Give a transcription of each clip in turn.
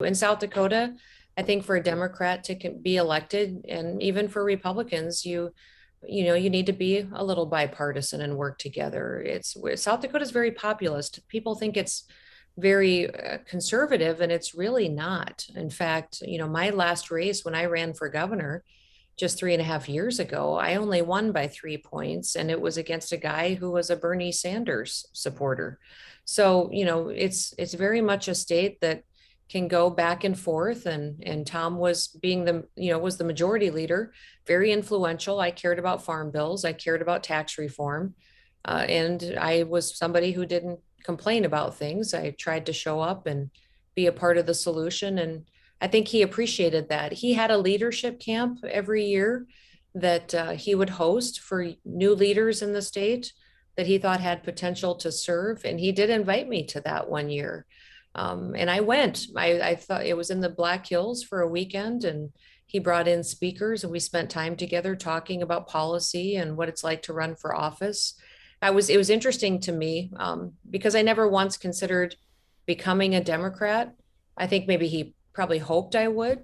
In South Dakota, I think for a Democrat to be elected, and even for Republicans, you need to be a little bipartisan and work together. It's South Dakota is very populist. People think it's very conservative, and it's really not. In fact, my last race when I ran for governor just 3.5 years ago, I only won by 3 points, and it was against a guy who was a Bernie Sanders supporter. So, it's very much a state that can go back and forth, and Tom was being was the majority leader, very influential. I cared about farm bills, I cared about tax reform, and I was somebody who didn't complain about things. I tried to show up and be a part of the solution, and I think he appreciated that. He had a leadership camp every year that he would host for new leaders in the state that he thought had potential to serve. And he did invite me to that one year. And I went. I thought it was in the Black Hills for a weekend, and he brought in speakers, and we spent time together talking about policy and what it's like to run for office. It was interesting to me because I never once considered becoming a Democrat. I think maybe he probably hoped I would.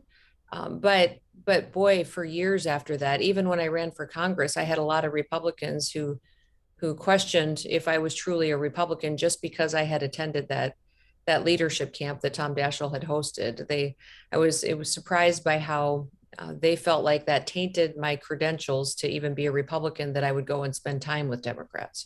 But boy, for years after that, even when I ran for Congress, I had a lot of Republicans who questioned if I was truly a Republican just because I had attended that leadership camp that Tom Daschle had hosted. It was surprised by how they felt like that tainted my credentials to even be a Republican, that I would go and spend time with Democrats.